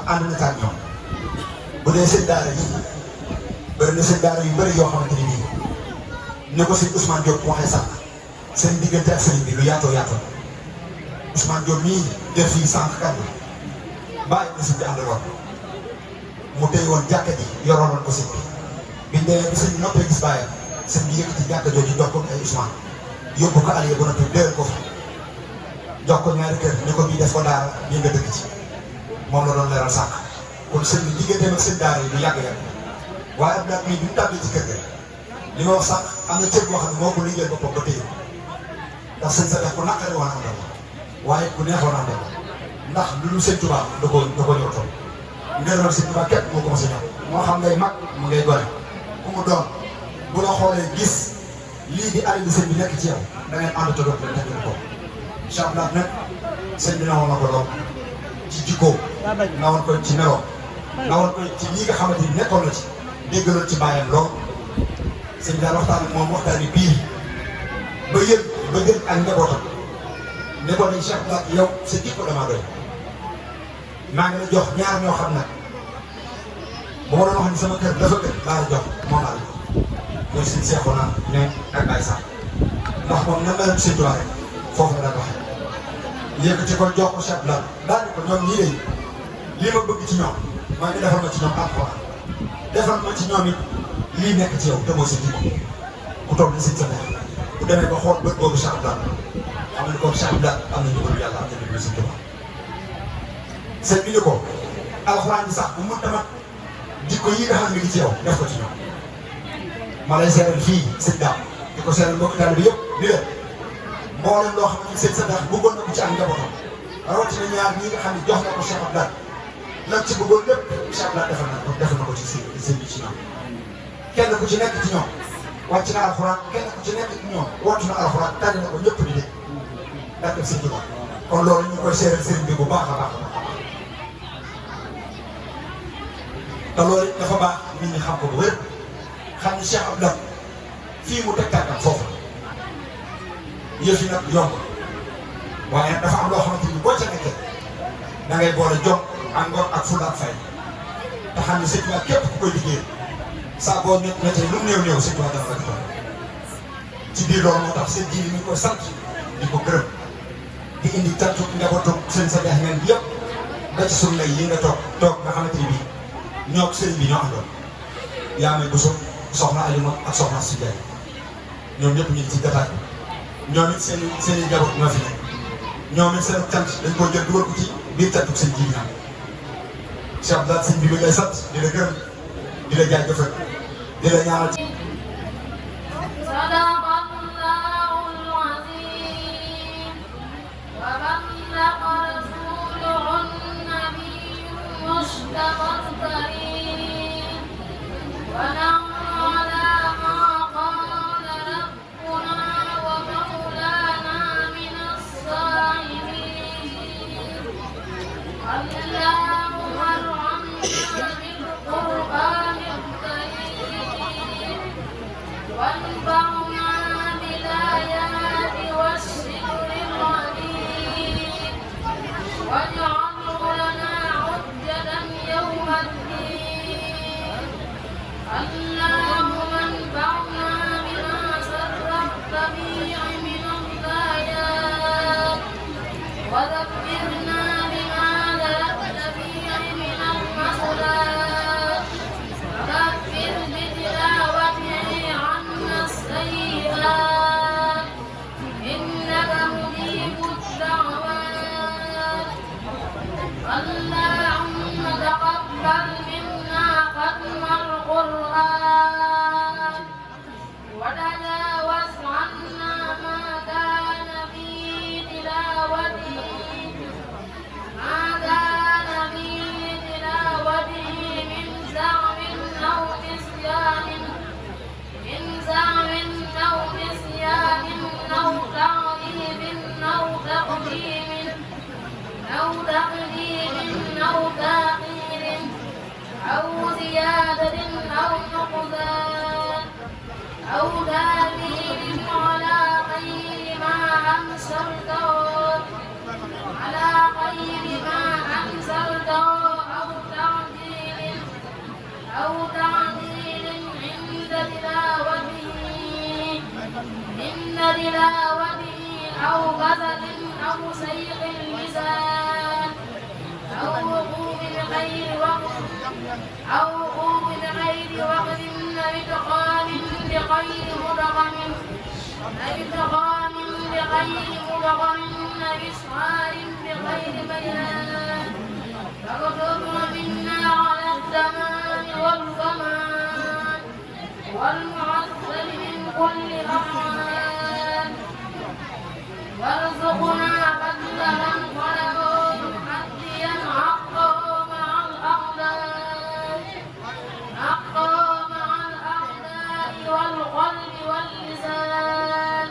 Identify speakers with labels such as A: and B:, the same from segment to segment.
A: ànd na ak ñoom bu dee seen daara yi bëri na seen daara yu bëri yoo xamante ni nii ni ko sëñ Ousmane Diop waxee sànq seen diggante ak sëriñ bi lu yaatoo yaatoo Ousmane Diop mii def fii sànq kàddu bàyyi na sëñ bi àndaloon mu tey woon jàkka ji yoroon ko sëñ bi biñ demee bi sëñ bi noppee gis bàyyam sëñ bi yëkkati jàkka jooju jox ko ay Ousmane yóbbu ko Aliou ba noppi déwén ko fa jox ko ñaari kër ni ko bii def ko daara bii nga dëkk ci moom la doon leeral sànq kon sëñ bi digganteem ak seen daara yi du yàgg-yàgg waaye ab daal mii bi mu tàbbee ci kër ga li ma wax sànq am na cër boo xam ne moo ko liggéeyal boppam ba téye ndax sëñ sa def ko naqare woon àndal waaye ku neexoon àndal ndax lu dul sëñ Tuubaa da ko ñor tool ngërëmal sëñ Tuubaa képp moo ko mos a ñor moo xam ngay mag mu ngay gone ku mu doon bu la xoolee gis lii di ari bi sëñ bi nekk ci yow da ngeen ànd te doon la nekk ko incha allah nag sëñ bi nawoon na ko lool ci jikkoom nawoon ko ci meloom nawoon ko ci lii nga xamante ni nekkoon na ci déggaloon ci bàyyam lool sëñ bi daal waxtaan ak moom waxtaan bi biir ba yëg ak njabootam ne ko dañ Cheikh Abdou yow sa jikko damaa doy maa ngi la jox ñaar ñoo xam nag bu ma doon wax ni sama kër dafa kër laa la jox moom laa la jox ñoom suñu seexoon naa ne ak ay sax ndax moom na meloon Sëñ Tuubaa rek foofu la daan waxee yëkkati ko jox ko Cheikh Abdou daal di ko ñoom ñii lay lii ma bëgg ci ñoom maa ngi defal ma ci ñoom alxuraan defal ma ci ñoom it lii nekk ci yow te mooy sa jikko ku toog ni sëñ sa neex bu demee ba xool bët boobu Cheikh Abdou xam nga kon Cheikh Abdou am na njëkkoon yàlla am na njëkkoon Sëñ Tuubaa sëñ bi ni ko alxuraan bi sax bu mu tamat jikko yi nga xam ne ngi ci yow def ko ci ñoom ma lay seeral fii sëñ daam di ko seeral mbokk taalibe bi yëpp ni leen mboolem loo xam ne sëñ sa daam bëggoon na ko ci ak njabootam rawatina ñaar ñi nga xam ne jox na ko Cheikh Abdou lan ci bëggoon lépp Cheikh Abdou defal na ko ci sëñ bi ci ñoom kenn ku ci nekk ci ñoom wàcc na alxuraan kenn ku ci nekk ci ñoom wàcc na alxuraan tànn na ko ñëpp di dégg daa def sëñ Tuubaa kon loolu ñu koy seeral sëriñ bi bu baax a baax te loolu it dafa baax nit ñi xam ko bu wér xam ni Cheikh Abdou fii mu teg tànkam foofu yëf yi nag yomb waaye dafa am loo xamante ni boo ca nekkee da ngay boole jom ak ngor ak fulla ak fay te xam ne Sëñ Tuubaa képp ku koy liggéey saa boo nekkee lu mu néew néew Sëñ Tuubaa dana la ko ci biir loolu moo tax seen ji li ñu koy sant di ko gërëm di indi tantu njabootu seen sa dex ngeen yëpp ba ci suñu lay yi nga toog nga xamante ni bii ñoo ko sëriñ bi ñoo àndoon yaa may Bousso soxna Alima ak soxna si Jaay ñoom ñëpp ñu ngi ci gataay ñoom it seen i njaboot ñoo fi nekk ñoom it seen cant dañ koy jël dugal ko ci biir cantuk seen ji bi naan Cheikh Abdou sëñ bi mi ngay sant di la gërëm di la jaajëfal di la ñaanal ci
B: على خير ما أنزلته أو تلاوته أو غزل أو سيق اللسان أو وقوف بغير وقت بإدغام بغير مدغم بإسهار بغير بيان فاكتبن منا على التمام والضمان والمعطل من كل أمان وارزقنا فضل من طلبه محديا حقه مع الأقدار والقلب واللسان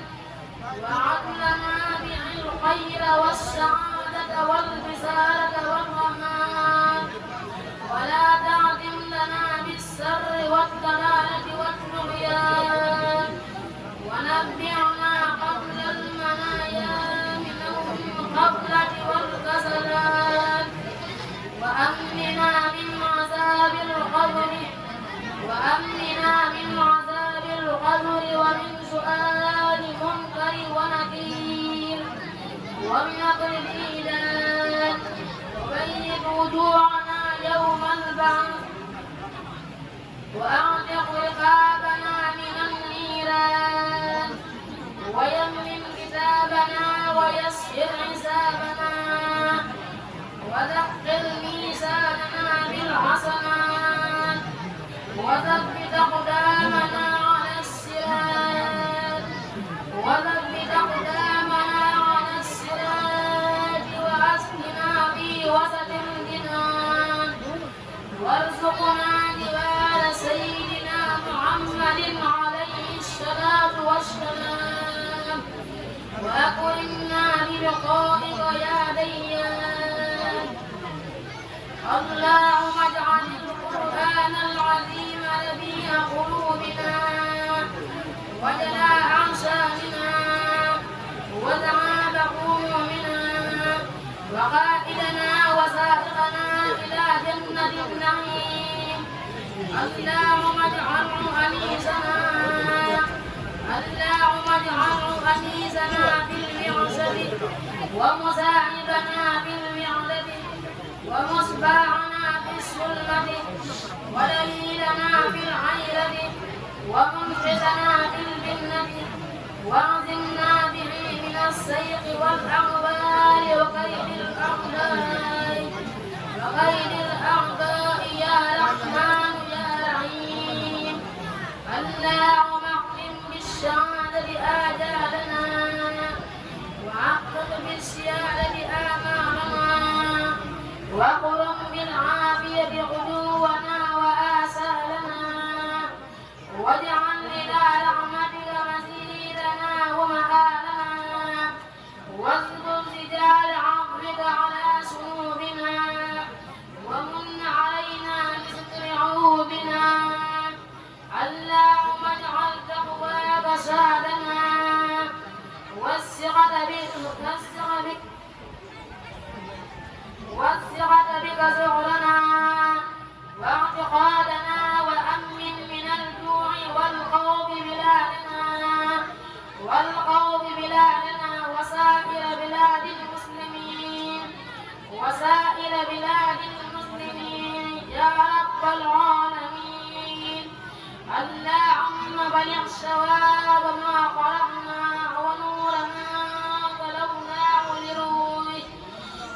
B: وعلنا به الخير والسعادة والبسالة والرحمن ولا تعدم لنا بالسر والضلالة والطغيان ونبعنا قبل المنايا من الغفلة والكسلان وأمننا من عذاب القبر ومن سؤال منكر ونكير ومن أكل الإيمان وبيض وجوعنا يوم البعث وأعتق رقابنا من النيران ويمن كتابنا ويسر حسابنا وثقل ميزاننا بالحسنات وثبت أقدامنا على الصراط وأسقنا في وسط الجنان وارزقنا جوار سيدنا محمد عليه الصلاة والسلام وأكرمنا بلقائك يا ديان اللهم اجعل القرآن العظيم ربيع قلوبنا وجلاء أعشابنا وذهاب همومنا وقائدنا وسائقنا إلى جنة النعيم اللهم اجعله أنيسنا في المعصر ومساعدنا في المعدة ومصباحنا في السلة ودليلنا في الحيرة ومنقذنا في الجنة واعزمنا به من السيق والأغبار وكيد الأعداء يا رحمن يا رحيم اللهم اختم بالشهادة آجالنا وحقق بالسيادة آمالنا وقرم بالعافية غدونا وآسالنا واجعل إلى رحمتك مسيرنا ومآلنا واذكر رجال عفوك على سنوبنا ومن علينا بستر عيوبنا اللهم اجعل تقواك سادنا والثقة بك زغرنا واعتقادنا وأمن من الجوع والخوف بلادنا وسائر بلاد المسلمين يا رب العالمين اللهم بلغ ثواب ما قرأنا ونور ما طلبناه لروحه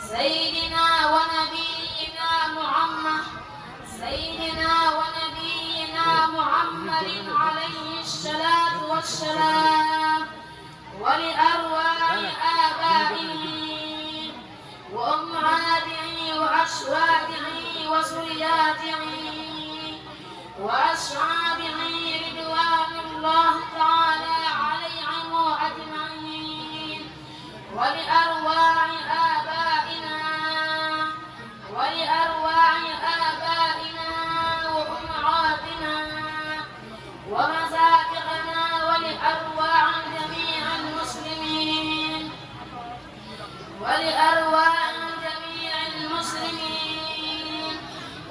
B: سيدنا ونبينا محمد عليه الصلاة والسلام ولأرواح آبائه وأمهاته وأزواجه وذرياته وأصحابه رضوان الله تعالى عليهم أجمعين ولأرواح آبائنا وأمهاتنا ومساجدنا ولأرواح جميع المسلمين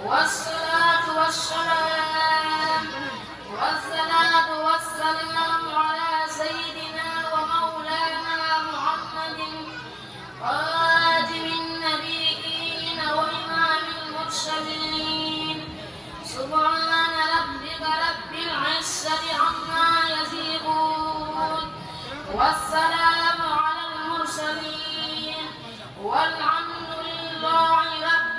B: والصلاة والسلام على سيدنا ومولانا والسلام على المرسلين والحمد لله رب